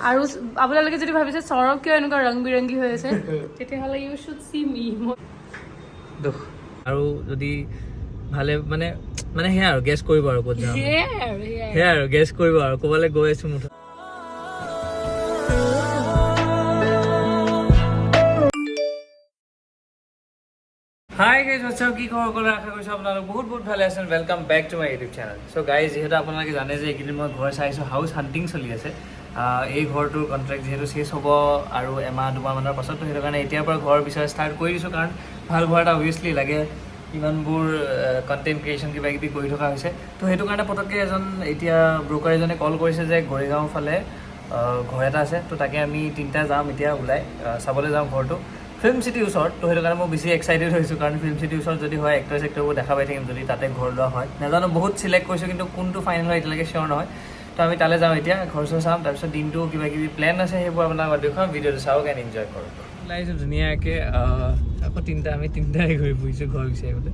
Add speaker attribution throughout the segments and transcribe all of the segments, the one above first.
Speaker 1: আৰু আপোনালোকে যদি ভাবিছে সৌৰভ কিয় এনেকুৱা ৰং বিৰংগী হৈ আছে তেতিয়াহ'লে ইউ শুড সি মি
Speaker 2: আৰু যদি ভালে মানে মানে সেয়া আৰু গেছ কৰিব আৰু ক'ত যাম সেয়া আৰু গেছ কৰিব আৰু ক'বালৈ গৈ আছো মুঠত Hi guys, what's up? কি খবৰ ক'লে আশা কৰিছোঁ আপোনালোক বহুত ভালে আছেন welcome back to my YouTube channel so guys যিহেতু আপোনালোকে জানে যে এইকেইদিন মই ঘৰ চাইছোঁ হাউচ হাণ্টিং চলি আছে এই ঘৰটোৰ কণ্ট্ৰেক্ট যিহেতু শেষ হ'ব আৰু এমাহ দুমাহমানৰ পাছত সেইটো কাৰণে এতিয়াৰ পৰা ঘৰ বিচাৰ ষ্টাৰ্ট কৰি দিছোঁ কাৰণ ভাল ঘৰ এটা অভিয়াছলি লাগে ইমানবোৰ কণ্টেণ্ট ক্ৰিয়েশ্যন কিবা কিবি কৰি থকা হৈছে তো সেইটো কাৰণে পটককৈ এজন এতিয়া ব্ৰকাৰ এজনে কল কৰিছে যে গড়গাঁও ফালে ঘৰ এটা আছে তো তাকে আমি তিনিটা যাম এতিয়া ওলাই চাবলৈ যাম ঘৰটো ফিল্ম চিটিৰ ওচৰত তো সেইটো কাৰণে মই বেছি এক্সাইটেড হৈছোঁ কাৰণ ফিল্ম চিটিৰ ওচৰত যদি হয় এক্টৰ চেক্টৰবোৰ দেখা পাই থাকিম যদি তাতে ঘৰ লোৱা হয় নাজানো বহুত চিলেক্ট কৰিছোঁ কিন্তু কোনটো ফাইনেল হয় এতিয়ালৈকে চিয়'ৰ নহয় তো আমি তালৈ যাওঁ এতিয়া ঘৰ চৰ চাম তাৰপিছত দিনটো কিবা কিবি প্লেন আছে সেইবোৰ আপোনাক দেখুৱাম ভিডিঅ'টো চাওক এণ্ড এনজয় কৰক ওলাইছোঁ ধুনীয়াকৈ আকৌ আমি তিনিটাই ঘূৰি ফুৰিছোঁ ঘৰ বিচাৰিবলৈ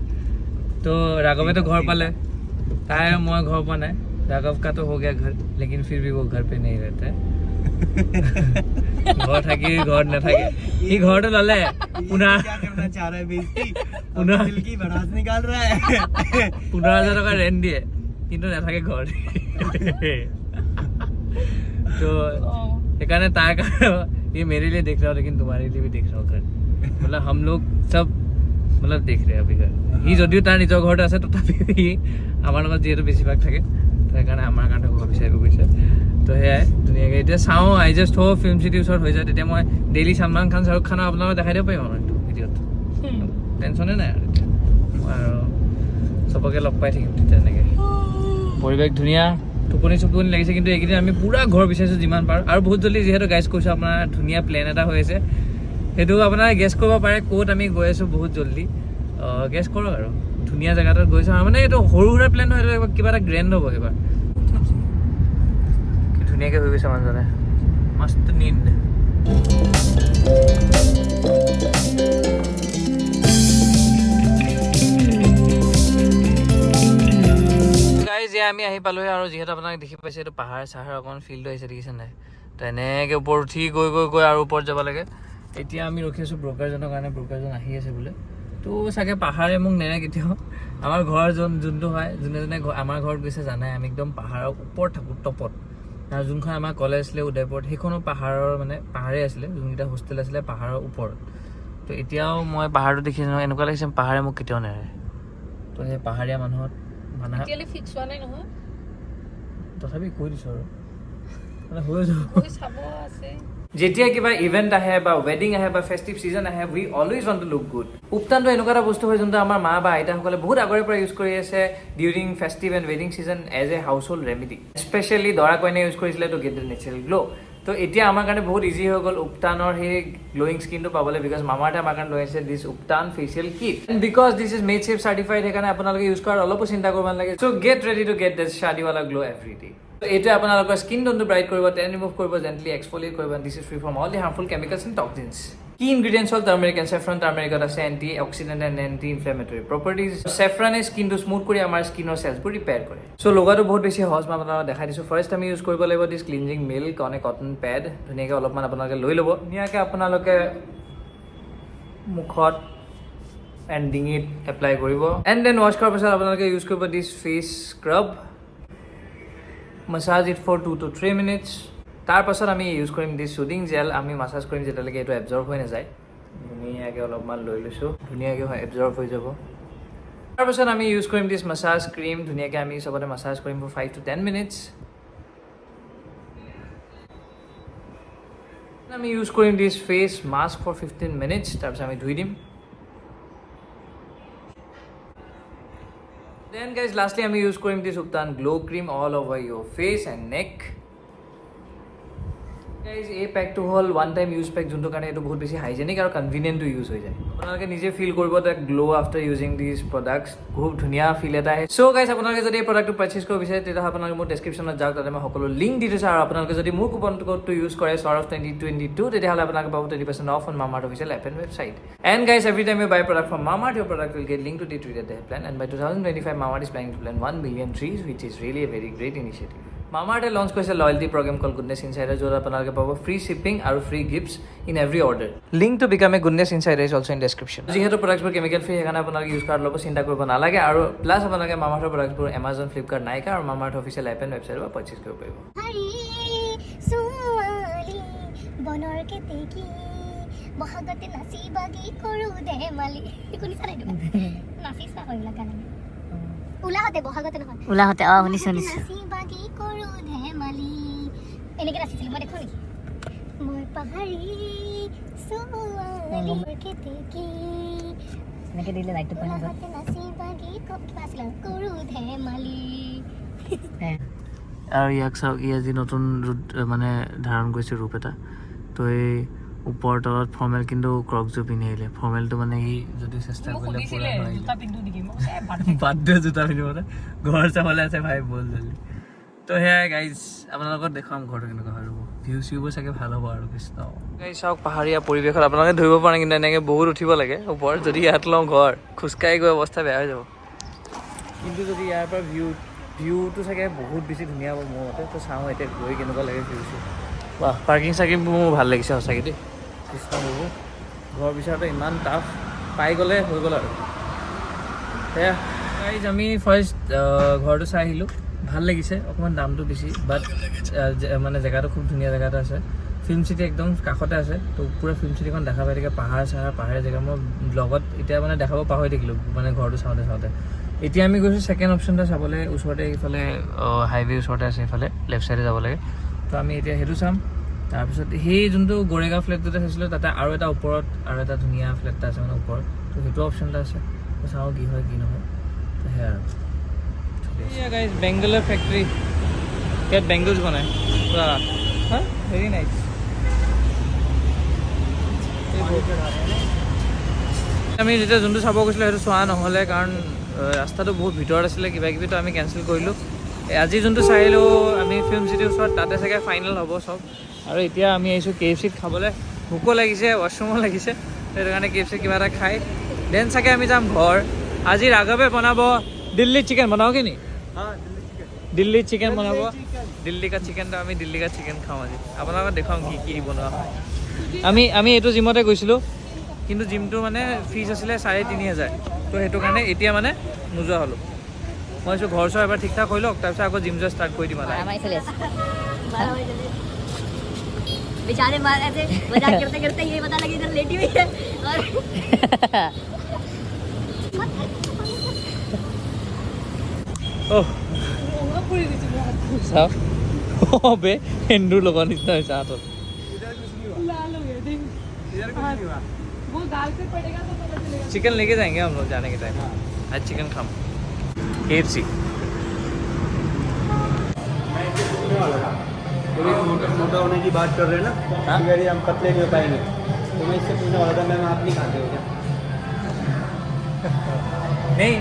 Speaker 2: তো ৰাঘৱেতো ঘৰ পালে তাই আৰু মই ঘৰ পোৱা নাই राघव का तो हो गया घर लेकिन फिर भी वो घर पे नहीं रहता है घर থাকি घर न থাকে ये घर तो लले पुनः क्या करना चाह रहा है बेइज्जती पुनः दिल की भड़ास निकाल रहा है 15,000 টাকা রেন্ট দিয়ে কিন্তু না থাকে घर तो এখানে তার ये मेरे लिए देख रहा हूँ लेकिन तुम्हारे लिए भी देख रहा हूँ घर मतलब हम लोग सब मतलब देख रहे हैं अभी घर ই যদিও তাৰ নিজৰ ঘৰতে আছে তথাপি আমাৰ লগত যিহেতু বেছিভাগ থাকে সেইকাৰণে আমাৰ কাৰণে ঘৰ বিচাৰিব গৈছে তো সেয়াই ধুনীয়াকৈ এতিয়া চাওঁ আই জাষ্ট হোপ ফিল্ম চিটিৰ ওচৰত হৈ যায় তেতিয়া মই ডেইলি সলমান খান শ্বাহৰুখ খানক আপোনালোকক দেখাই দিব পাৰিম আৰু এইটো ভিডিঅ'ত টেনশ্যনে নাই আৰু এতিয়া আৰু চবকে লগ পাই থাকিম তেতিয়া এনেকৈ পৰিৱেশ ধুনীয়া টোপনি লাগিছে কিন্তু এইকেইদিন আমি পূৰা ঘৰ বিচাৰিছোঁ যিমান পাৰোঁ আৰু বহুত জলদি যিহেতু গাইজ কৈছোঁ আপোনাৰ ধুনীয়া প্লেন এটা হৈ আছে সেইটো আপোনাৰ গেছ কৰিব পাৰে ক'ত আমি গৈ আছোঁ বহুত জলদি গেছ কৰক আৰু ধুনীয়া জেগাটোত গৈছোঁ মানে এইটো সৰু সুৰা প্লেন নহয় এইটো কিবা এটা গ্ৰেণ্ড হ'ব এইবাৰ কি ধুনীয়াকৈ হৈ গৈছে মানুহজনে মস্ত নিন্দ গাইজ আমি আহি পালোঁহি আৰু যিহেতু আপোনাক দেখি পাইছে এইটো পাহাৰ চাহাৰ অকণমান ফিল্ডটো আহিছে দেখিছে নাই তো এনেকৈ ওপৰত উঠি গৈ আৰু ওপৰত যাব লাগে এতিয়া আমি ৰখি আছোঁ ব্ৰকাৰজনৰ কাৰণে ব্ৰকাৰজন আহি আছে বোলে তো চাগে পাহাৰে মোক নেৰে কেতিয়াও আমাৰ ঘৰ যোনটো হয় যোনে আমাৰ ঘৰত গৈছে জানাই আমি একদম পাহাৰৰ ওপৰত থাকোঁ টপত আৰু যোনখন আমাৰ কলেজ আছিলে উদয়পুৰত সেইখনো পাহাৰৰ মানে পাহাৰেই আছিলে যোনকেইটা হোষ্টেল আছিলে পাহাৰৰ ওপৰত তো এতিয়াও মই পাহাৰটো দেখিছোঁ এনেকুৱা লাগিছে পাহাৰে মোক কেতিয়াও নেৰে তো সেই পাহাৰীয়া মানুহত মানে ফিক্স হোৱা নাই নহয় তথাপি কৈ দিছোঁ আৰু মানে হৈ যাব আছে যেতিয়া কিবা ইভেন্ট আহে বা ৱেডিং আহে বা ফেষ্টিভ চিজন আহে we always want to look good উপটানটো এনেকুৱা এটা বস্তু হয় যোনটো আমাৰ মা বা আইতাসকলে বহুত আগৰে পৰা ইউজ কৰি আছে ডিউৰিং ফেষ্টিভ এণ্ড ৱেডিং season as a household remedy specially দৰা কইনাই ইউজ কৰিছিলে to get the natural glow' তো এতিয়া আমাৰ কাৰণে বহুত ইজি হৈ গ'ল উপটানৰ সেই গ্ল'য়িং স্কিনটো পাবলৈ বিকজ মামাৰ্থে আমাৰ কাৰণে লৈ আহিছে this ubtan facial kit and because this is made safe certified সেইকাৰণে আপোনালোকে ইউজ কৰাৰ অলপো চিন্তা কৰিব নালাগে so' get ready to get this শ্বাদীৱালা গ্ল' এভৰি ডে এইটোৱে আপোনালোকৰ স্কিন টোনটো ব্ৰাইট কৰিব টেন ৰিমুভ কৰিব জেণ্টলি এক্সফলিয়েট কৰিব this is free from all the harmful chemicals and toxins কি ইনগ্ৰিডিয়েণ্টছ হ'ল টাৰ্মেৰিক এণ্ড চেফ্ৰন টাৰ্মেৰিকত আছে antioxidant and anti inflammatory properties চেফ্ৰনে স্কিনটো smooth কৰি আমাৰ স্কিনৰ চেলছবোৰ ৰিপেয়াৰ কৰে চ' লগোৱাটো বহুত বেছি সহজ মই আপোনালোকক দেখাই দিছোঁ ফাৰ্ষ্ট আমি ইউজ কৰিব লাগিব this cleansing milk on a cotton pad ধুনীয়াকৈ অলপমান আপোনালোকে লৈ ল'ব ধুনীয়াকৈ আপোনালোকে মুখত এণ্ড ডিঙিত এপ্লাই কৰিব এণ্ড দেন ৱাছ কৰাৰ পাছত আপোনালোকে ইউজ কৰিব this face scrub massage it for 2 to 3 minutes তাৰ পাছত আমি ইউজ কৰিম দিছ সুদিং জেল আমি মাছাজ কৰিম যেতিয়ালৈকে এইটো এবজৰ্ব হৈ নাযায় ধুনীয়াকৈ অলপমান লৈ লৈছোঁ ধুনীয়াকৈ এবজৰ্ব হৈ যাব তাৰ পাছত আমি ইউজ কৰিম দিছ মাছাজ ক্ৰীম ধুনীয়াকৈ আমি চবতে মাছাজ কৰিম ফৰ 5 to 10 minutes আমি ইউজ কৰিম দিছ ফেচ মাস্ক ফৰ 15 minutes তাৰপিছত আমি ধুই দিম Then guys, lastly, I'm use this Ubtan glow cream all over your face and neck. এই পেকটো হ'ল ওৱান টাইম ইউজ পেক, যোনটো কাৰণে এইটো বহুত বেছি হাইজেনিক আৰু কনভিনিয়েণ্ট টু ইউজ হৈ যায়। আপোনালোকে নিজে ফিল কৰিব the glow after using these products, খুব ধুনীয়া ফিল এটা আহে। চ' গাইজ, আপোনালোকে যদি এই প্ৰডাক্টটো পাৰ্চেছ কৰিব বিচাৰে তেতিয়াহ'লে আপোনালোকে মোৰ ডেছক্ৰিপশ্যনত যাওক, তাতে মই সকলো লিংক দি দিছোঁ। আৰু আপোনালোকে যদি মোৰ কুপন কোডটো ইউজ কৰে SOROF2022, তেতিয়াহ'লে আপোনালোকে পাব 20% of on MamaEarth official app and website. And guys, every time you buy product from MamaEarth, your product will get linked to the tree that they have planned. And by 2025, MamaEarth is planning to plant 1 million trees, which is really a very great initiative. MamaEarth launch কৰিছে loyalty program called Goodness Insider, য'ত আপোনালোকে পাব free shipping আৰু free gifts in every order. Link to become a Goodness Insider is also in description. যিহেতু প্ৰডাক্টছবোৰ chemical free, সেইকাৰণে আপোনালোকে use কৰাৰ ল'ব চিন্তা কৰিব নালাগে। আৰু প্লাছ আপোনালোকে MamaEarthৰ প্ৰডাক্টবোৰ Amazon, Flipkart, Nykaa আৰু MamaEarth অফিচিয়েল এপ এণ্ড ৱেবছাইটৰ পৰা পাৰ্চেছ কৰিব পাৰিব।
Speaker 3: বহাগতে নাচি বাগি কৰো ধেমালি, শুনিছা নাই? নাচিছা কইলা গান উলাহতে, বহাগতে নহয় উলাহতে। শুনিছো নাচি বাগি কৰো ধেমালি, এনেকে নাচিছিলো মই, দেখো নেকি? মই পাহাৰী ছোৱালী কেতে কি এনেকে দিলে লাইটটো পাই যাব। নাচি বাগি কৰো ধেমালি।
Speaker 2: আৰু ইয়াক চাওক, ই আজি নতুন মানে ধাৰণ কৰিছে ৰূপ এটা। তো এই ওপৰ তলত ফৰ্মেল, কিন্তু ক্ৰকযোৰ পিন্ধি আহিলে। ফৰ্মেলটো মানে সি যদি চেষ্টা কৰিলে বাদ দিয়ে জোতা পিন্ধিবলৈ, ঘৰ চাবলৈ আছে ভাই, বল জল্দি। তো সেয়াই গাইজ, আপোনালোকক দেখুৱাম ঘৰটো কেনেকুৱা হয়। ভিউ চিউবোৰ চাগে ভাল হ'ব আৰু কৃষ্ণ। গাইজ চাওক, পাহাৰীয়া পৰিৱেশত আপোনালোকে ধৰিব পৰা নাই, কিন্তু এনেকৈ বহুত উঠিব লাগে ওপৰত। যদি ইয়াত লওঁ ঘৰ, খোজকাঢ়ি গৈ অৱস্থা বেয়া হৈ যাব। কিন্তু যদি ইয়াৰ পৰা ভিউটো চাগে বহুত বেছি ধুনীয়া হ'ব মোৰ মতে। তো চাওঁ এতিয়া গৈ কেনেকুৱা লাগে ভিউটো। বাহ, পাৰ্কিং চাৰ্কিংবোৰ মোৰ ভাল লাগিছে সঁচাকৈ দেই। কৃষ্ণ বাবু, ঘৰ বিচৰাটো ইমান টাফ, পাই গ'লে হৈ গ'ল আৰু। সেয়া গাইজ, আমি ফাৰ্ষ্ট ঘৰটো চাই আহিলোঁ, ভাল লাগিছে। অকণমান দামটো বেছি, বাট মানে জেগাটো খুব ধুনীয়া জেগা এটা আছে। ফিল্ম চিটি একদম কাষতে আছে। তো পূৰা ফিল্ম চিটিখন দেখা পাই থাকে, পাহাৰৰ পাহাৰীয়া জেগা। মই ব্লগত এতিয়া মানে দেখাব পাহৰি থাকিলোঁ, মানে ঘৰটো চাওঁতে। এতিয়া আমি গৈছোঁ ছেকেণ্ড অপশ্যনটো চাবলৈ। ওচৰতে এইফালে হাইৱে ওচৰতে আছে, এইফালে লেফ্ট ছাইডে যাব লাগে। তো আমি এতিয়া সেইটো চাম। তাৰপিছত সেই যোনটো গোৰেগাঁও ফ্লেটটোতে চাইছিলোঁ, তাতে আৰু এটা ওপৰত আৰু এটা ধুনীয়া ফ্লেট এটা আছে মানে ওপৰত। তো সেইটো অপশ্যন এটা আছে। তো চাওঁ কি হয় কি নহয়। তো সেয়া আৰু গাইজ, বেংগলৰ ফেক্টৰী, ইয়াত বেংগলছ বনায় পুৰা। হা, ভেৰি নাইচ। আমি যেতিয়া যোনটো চাব গৈছিলোঁ সেইটো চোৱা নহ'লে, কাৰণ ৰাস্তাটো বহুত ভিতৰত আছিলে, কিবা কিবি। তো আমি কেঞ্চেল কৰিলোঁ। আজি যোনটো চাই আহিলোঁ আমি ফিল্ম চিটিৰ ওচৰত, তাতে চাগে ফাইনেল হ'ব চব। আৰু এতিয়া আমি আহিছোঁ KFCত খাবলৈ। ভোকো লাগিছে, ৱাছৰুমো লাগিছে, সেইটো কাৰণে KFC কিবা এটা খাই দেন চাগে আমি যাম ঘৰ। আজি ৰাঘৱে বনাব দিল্লী চিকেন। বনাওগে নি? দিল্লী চিকেন বনাব। দিল্লী কা চিকেনটো আমি দিল্লী কা চিকেন খাওঁ আজি। আপোনালোকক দেখুৱাম কি বনোৱা হয়। আমি এইটো জিমতে গৈছিলোঁ, কিন্তু জিমটো মানে ফিজ আছিলে 3500। তো সেইটো কাৰণে এতিয়া মানে নোযোৱা হ'লোঁ। মই ভাবিছোঁ ঘৰ চৰ এবাৰ ঠিক ঠাক হৈ লওক, তাৰপিছত আকৌ জিম যোৱা ষ্টাৰ্ট কৰি দিম।
Speaker 3: बेचारे मार ऐसे मजाक करते करते ये पता लगे इधर लेटी हुई है और
Speaker 2: ओह साफ बे हिंदू लोगों ने इतना चाहत हो
Speaker 1: लाल हो गया देख, वो गाल पे पड़ेगा तो पता चलेगा।
Speaker 2: चिकन लेके जाएंगे हम लोग जाने के टाइम। आज चिकन खाम KFC।
Speaker 4: मोटा होने की बात कर रहे हैं ना, अगर हम पतले नहीं हो पाएंगे तो मैं इससे पूछने वाला था, मैम आप नहीं खाते हो क्या?
Speaker 2: नहीं,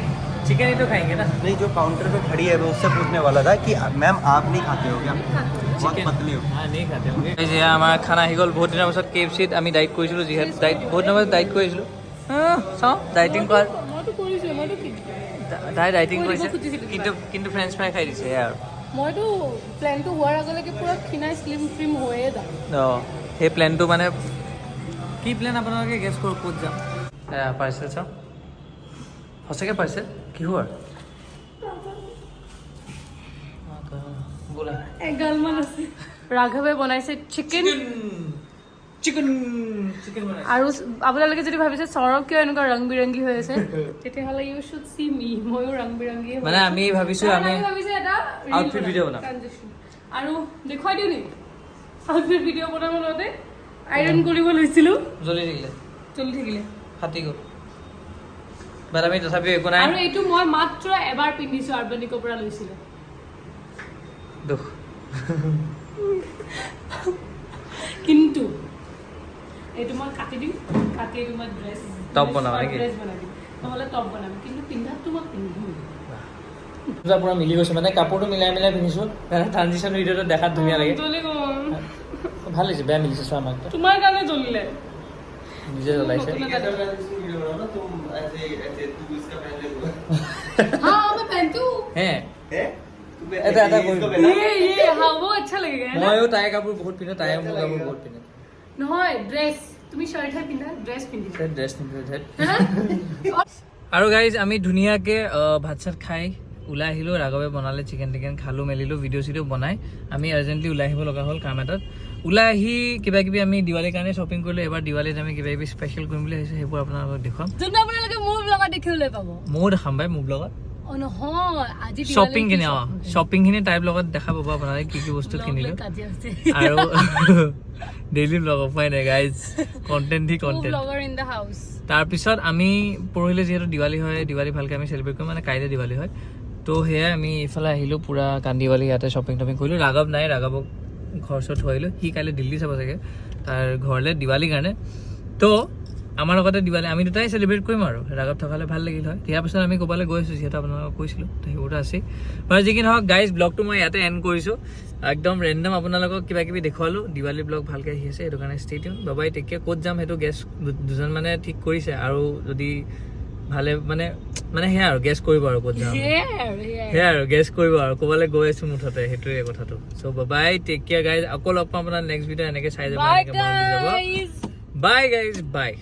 Speaker 2: चिकन ही तो खाएंगे ना।
Speaker 4: नहीं, जो काउंटर पे खड़ी है मैं उससे पूछने वाला था कि मैम आप नहीं खाते हो क्या? बहुत पतले हो।
Speaker 2: हाँ, नहीं खाते होंगे। हमारा खाना आহি গ'ল। বহুত দিনৰ পাছত KFCত আমি ডাইট কৰিছিলোঁ, যিহেতু বহুত দিনৰ পাছত ডাইট কৰিছিলোঁ। চাওঁ ডাইটিং কৰ, তাই ডাইটিং কৰিছে, কিন্তু ফ্ৰেঞ্চ ফ্ৰাই খাই দিছে আৰু।
Speaker 1: মইতো প্লেনটো হোৱাৰ আগলৈকে পুৰা ক্ষীণাই স্লিম হৈয়ে যাম।
Speaker 2: সেই প্লেনটো মানে কি প্লেন আপোনালোকে গেছ কৰক, ক'ত যাম। পাৰ্চেল চাওঁ, সঁচাকৈ পাৰ্চেল কিহৰ? বোলা
Speaker 1: এগালমান আছে। ৰাঘৱে বনাইছে চিকেন আৰু আপোনালোকে যদি ভাবিছে সৌৰভ কিয় এনেকুৱা ৰং বিৰংগী হৈ আছে, তেতিয়াহ'লে ইউ শুড সি মি। ময়ো ৰং বিৰংগী
Speaker 2: মানে আমি ভাবিছোঁ আমি
Speaker 1: এটা
Speaker 2: আউটফিট ভিডিঅ' বনাম।
Speaker 1: আৰু দেখুৱাই দিওঁ নি? আউটফিট ভিডিঅ' বনাব লওঁতে আইৰণ কৰিব লৈছিলোঁ,
Speaker 2: জ্বলি থাকিলে ফাটি গ'ল। বাট আমি তথাপিও একো নাই।
Speaker 1: আৰু এইটো মই মাত্ৰ এবাৰ পিন্ধিছোঁ, আৰ্বানিকৰ পৰা লৈছিলোঁ।
Speaker 2: দুখ
Speaker 1: কিন্তু এইটো মই কাটি দিম, কাটি এইটো মই ড্ৰেছ
Speaker 2: টপ বনাবা নেকি?
Speaker 1: ড্ৰেছ বনাই দিম, নহ'লে টপ বনাম, কিন্তু পিন্ধাটো মই পিন্ধিম।
Speaker 2: পূজা পুৰা মিলি গৈছে মানে কাপোৰটো মিলাই মিলাই পিন্ধিছো ট্ৰানজিশ্যন ভিডিঅ'টো দেখাত ধুনীয়া লাগে
Speaker 1: জ্বলি গ'ল।
Speaker 2: ভাল হৈছে বেয়া মিলিছে চোৱা আমাক
Speaker 1: তোমাৰ কাৰণে জ্বলিলে।
Speaker 2: নিজে জ্বলাইছে
Speaker 4: तुम ऐसे ऐसे तू इसका पहन ले
Speaker 1: हाँ मैं पहनती हूँ।
Speaker 2: হে
Speaker 4: এটা
Speaker 1: ये हाँ वो अच्छा लगेगा है ना।
Speaker 2: ময়ো তাইৰ কাপোৰ বহুত পিন্ধো তাইও মোৰ কাপোৰ বহুত পিন্ধে
Speaker 1: নহয় ড্ৰেছ তুমি শাৰ্টহে পিন্ধা, ড্ৰেছ পিন্ধিবা
Speaker 2: ড্ৰেছ পিন্ধো
Speaker 1: হা?
Speaker 2: আৰু গাইজ আমি ধুনীয়াকে ভাত চাত খাই ওলাই আহিলোঁ ৰাঘৱে বনালে চিকেন টিকেন খালোঁ মেলিলোঁ ভিডিঅ' চিডিঅ' বনাই আমি আৰ্জেণ্টলি ওলাই আহিব লগা হ'ল কাম এটাত ওলাই আহি কিবা কিবি আমি দিৱালীৰ কাৰণে শ্বপিং কৰিলোঁ এবাৰ দিৱালীত আমি কিবা কিবি স্পেচিয়েল কৰিম বুলি ভাবিছোঁ সেইবোৰ আপোনালোকক দেখুৱাম
Speaker 1: যোনটো আপোনালোকে মোৰ ব্লগত দেখিবলৈ পাব।
Speaker 2: ময়ো দেখাম বাই মোৰ ব্লগত
Speaker 1: অ নহয় আজি
Speaker 2: শ্বপিংখিনি শ্বপিংখিনি টাইপ লগত দেখা পাব আপোনালোকে কি কি বস্তু কিনিলোঁ
Speaker 1: কাজিয়া হৈছে
Speaker 2: আৰু ডেইলি ব্লগ উপায় নাই guys content the content
Speaker 1: blogger in the house.
Speaker 2: তাৰপিছত আমি পৰহিলে যিহেতু দিৱালী হয় দিৱালী ভালকৈ আমি চেলিব্ৰেট কৰিম মানে কাইলৈ দিৱালী হয় তো সেয়াই আমি এইফালে আহিলোঁ পূৰা কান্দিৱালী ইয়াতে শ্বপিং টপিং কৰিলোঁ ৰাঘৱ নাই ৰাঘৱক ঘৰ চৰ থৈ আহিলোঁ সি কাইলৈ দিল্লী চাব চাগে তাৰ ঘৰলৈ দিৱালীৰ কাৰণে তো আমাৰ লগতে দিৱালী আমি দুটাই চেলিব্ৰেট কৰিম আৰু ৰাঘৱ থকালে ভাল লাগিল হয় ইয়াৰ পিছত আমি ক'ৰবালৈ গৈ আছোঁ যিহেতু আপোনালোকক কৈছিলোঁ তো সেইবোৰতো আছেই বাৰু যি কি নহওক গাইজ ব্লগটো মই ইয়াতে এণ্ড কৰিছোঁ একদম ৰেণ্ডম আপোনালোকক কিবা কিবি দেখুৱালোঁ দিৱালী ব্লগ ভালকৈ আহি আছে সেইটো কাৰণে ষ্টে টিউন বাবাই তেতিয়া ক'ত যাম সেইটো গেছ দুজন মানে ঠিক কৰিছে আৰু যদি ভালে মানে মানে সেয়া আৰু গেছ কৰিব আৰু ক'ত যাম সেয়া আৰু গেছ কৰিব আৰু ক'ৰবালৈ গৈ আছোঁ মুঠতে সেইটোৱে কথাটো চ' বাবাই টেক কেয়াৰ গাইজ আকৌ লগ পাম আপোনাৰ নেক্সট ভিডিঅ' এনেকৈ চাই যাব বাই গাইজ বাই